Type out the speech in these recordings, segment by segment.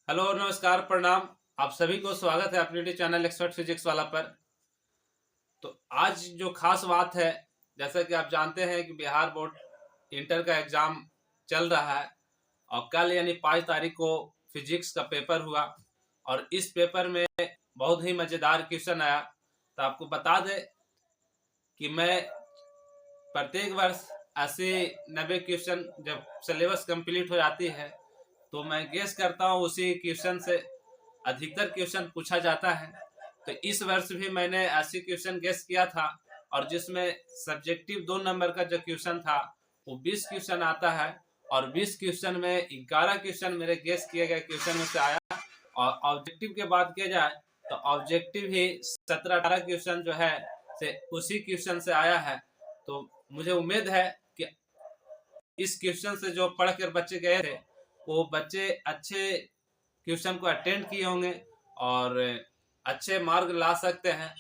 Hello नमस्कार प्रणाम। आप सभी को स्वागत है अपने यूट्यूब चैनल एक्सपर्ट फिजिक्स वाला पर। तो आज जो खास बात है, जैसा कि आप जानते हैं कि बिहार बोर्ड इंटर का एग्जाम चल रहा है और कल यानी 5 तारीख को फिजिक्स का पेपर हुआ और इस पेपर में बहुत ही मज़ेदार क्वेश्चन आया। तो आपको बता दें कि मैं प्रत्येक वर्ष 80-90 क्वेश्चन जब सिलेबस कंप्लीट हो जाती है तो मैं गेस करता हूँ उसी क्वेश्चन से अधिकतर क्वेश्चन पूछा जाता है। तो इस वर्ष भी मैंने 80 क्वेश्चन गेस किया था और जिसमें सब्जेक्टिव 2 नंबर का जो क्वेश्चन था वो 20 क्वेश्चन आता है और 20 क्वेश्चन में 11 क्वेश्चन मेरे गेस किए गए क्वेश्चन में से आया। और ऑब्जेक्टिव की बात किया जाए तो ऑब्जेक्टिव ही 17-18 क्वेश्चन जो है से उसी क्वेश्चन से आया है। तो मुझे उम्मीद है कि इस क्वेश्चन से जो पढ़कर बच्चे गए थे वो बच्चे अच्छे क्वेश्चन को अटेंड किए होंगे और अच्छे मार्क ला सकते हैं।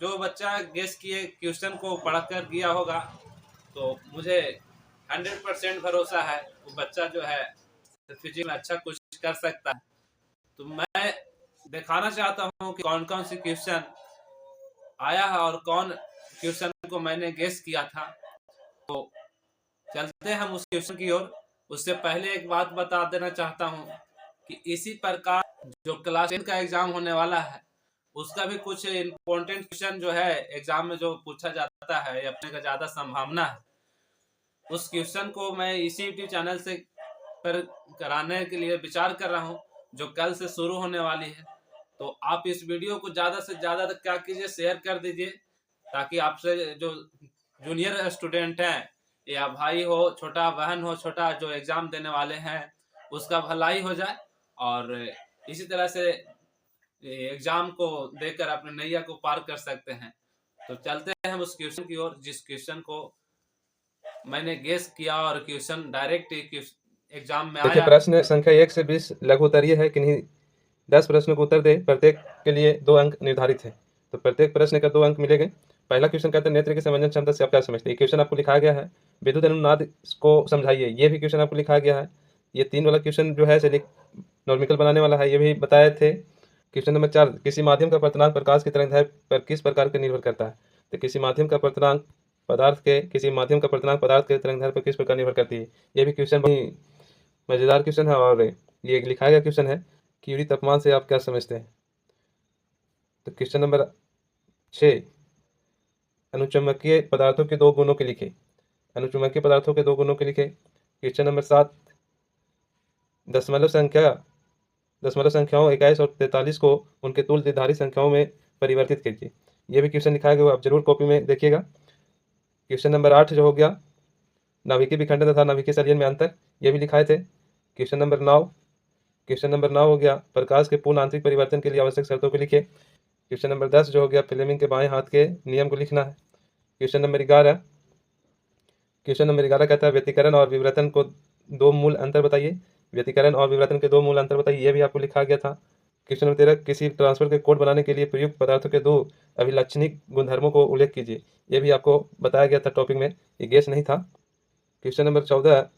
जो बच्चा गेस किए क्वेश्चन को पढ़कर गया होगा तो मुझे 100% भरोसा है वो बच्चा जो है फिजिक्स में अच्छा कुछ कर सकता है। तो मैं दिखाना चाहता हूँ कि कौन कौन से क्वेश्चन आया है और कौन क्वेश्चन को मैंने गेस किया था। तो चलते हैं हम उस क्वेश्चन की ओर। उससे पहले एक बात बता देना चाहता हूँ कि इसी प्रकार जो क्लास 10 का एग्जाम होने वाला है उसका भी कुछ इम्पोर्टेंट क्वेश्चन जो है एग्जाम में जो पूछा जाता है अपने का ज्यादा संभावना है, उस क्वेश्चन को मैं इसी यूट्यूब चैनल से पर कराने के लिए विचार कर रहा हूँ जो कल से शुरू होने वाली है। तो आप इस वीडियो को ज्यादा से ज्यादा क्या कीजिए, शेयर कर दीजिए ताकि आपसे जो जूनियर स्टूडेंट हैं या भाई हो, छोटा बहन हो, छोटा जो एग्जाम देने वाले हैं उसका भलाई हो जाए और इसी तरह से एग्जाम को देकर अपने नैया को पार कर सकते हैं। तो चलते हैं हम उस क्वेश्चन की ओर जिस क्वेश्चन को मैंने गेस किया और क्वेश्चन डायरेक्ट एग्जाम में देखिए, आया। प्रश्न संख्या 1 से 20 लघु उत्तरीय है। किन्हीं 10 प्रश्नों को उत्तर दे, प्रत्येक के लिए 2 अंक निर्धारित है। तो प्रत्येक प्रश्न का 2 अंक मिलेंगे। पहला क्वेश्चन कहता है नेत्र की समंजन क्षमता से आप क्या समझते हैं। क्वेश्चन आपको लिखा गया है विद्युत अनुनाद को समझाइए, ये भी क्वेश्चन आपको लिखा गया है। ये 3 वाला क्वेश्चन जो है नॉर्मिकल बनाने वाला है, ये भी बताए थे। क्वेश्चन नंबर 4, किसी माध्यम का प्रतिनांक प्रकाश की तरंगदैर्घ्य पर किस प्रकार का निर्भर करता है। तो किसी माध्यम का प्रतिनांक किसी माध्यम का प्रतिनांक पदार्थ के तरंगदैर्घ्य पर किस प्रकार निर्भर करती है। ये भी क्वेश्चन मजेदार क्वेश्चन है और ये लिखा गया क्वेश्चन है क्यूरी तापमान से आप क्या समझते हैं। तो क्वेश्चन नंबर 6, अनुचुंबकीय पदार्थों के 2 गुणों के लिखे। अनुचुंबकीय पदार्थों के 2 गुणों के लिखे। क्वेश्चन नंबर 7, दशमलव संख्याओं 21 और 43 को उनके तुल्य निर्धारित संख्याओं में परिवर्तित कीजिए। ये भी क्वेश्चन लिखा गया, आप जरूर कॉपी में देखिएगा। क्वेश्चन नंबर 8 जो हो गया नाभिकीय विखंडन तथा नाभिकीय संलयन में अंतर, ये भी लिखाए थे। क्वेश्चन नंबर 9 हो गया प्रकाश के पूर्ण आंतरिक परिवर्तन के लिए आवश्यक शर्तों को लिखे। क्वेश्चन नंबर 10 जो हो गया फ्लेमिंग के बाएं हाथ के नियम को लिखना है। क्वेश्चन नंबर 11 कहता है व्यतिकरण और विवर्तन को 2 मूल अंतर बताइए। व्यतिकरण और विवर्तन के 2 मूल अंतर बताइए, ये भी आपको लिखा गया था। क्वेश्चन नंबर 13, किसी ट्रांसफर के कोड बनाने के लिए प्रयुक्त पदार्थों के 2 अभिलक्षणिक गुणधर्मों को उल्लेख कीजिए। ये भी आपको बताया गया था टॉपिक में, ये गेस नहीं था। क्वेश्चन नंबर 14,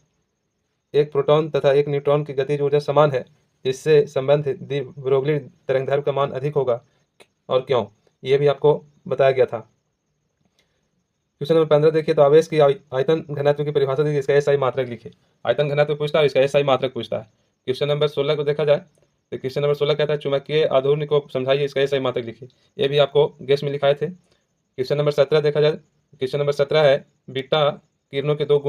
एक प्रोटॉन तथा एक न्यूट्रॉन की गतिज ऊर्जा समान है, इससे संबंधित दी ब्रोगली तरंगदैर्घ्य का मान अधिक होगा और क्यों, ये भी आपको बताया गया था। क्वेश्चन नंबर 15 देखिए, तो आवेश की आयतन घनत्व की परिभाषा दी, इसका एसआई मात्रक लिखिए। आयतन घनत्व पूछता है, इसका एसआई मात्रक पूछता है। क्वेश्चन नंबर 16 को देखा जाए तो क्वेश्चन नंबर 16 कहता है चुंबकीय आघूर्ण को समझाइए, इसका एसआई मात्रक लिखिए। ये भी आपको गेस में लिखाए थे। क्वेश्चन नंबर 17 देखा जाए, क्वेश्चन नंबर 17 है बीटा किरणों के 2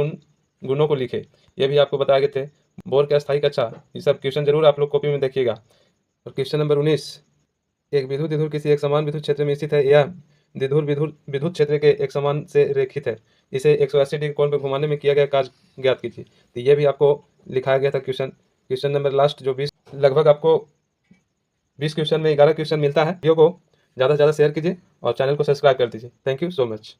गुणों को लिखे। ये भी आपको बताए गए थे। बोर के अस्थायी कक्षा, ये सब क्वेश्चन जरूर आप लोग कॉपी में देखिएगा। और क्वेश्चन नंबर 19, एक विद्युत किसी एक समान विद्युत क्षेत्र में स्थित है, यह विद्युत क्षेत्र के एक समान से रेखित है, इसे 180 डिग्री कोण पर घुमाने में किया गया कार्य ज्ञात कीजिए। तो ये भी आपको लिखाया गया था क्वेश्चन नंबर लास्ट जो 20, लगभग आपको 20 क्वेश्चन में 11 क्वेश्चन मिलता है। वीडियो को ज़्यादा से ज़्यादा शेयर कीजिए और चैनल को सब्सक्राइब कर दीजिए। Thank you so much.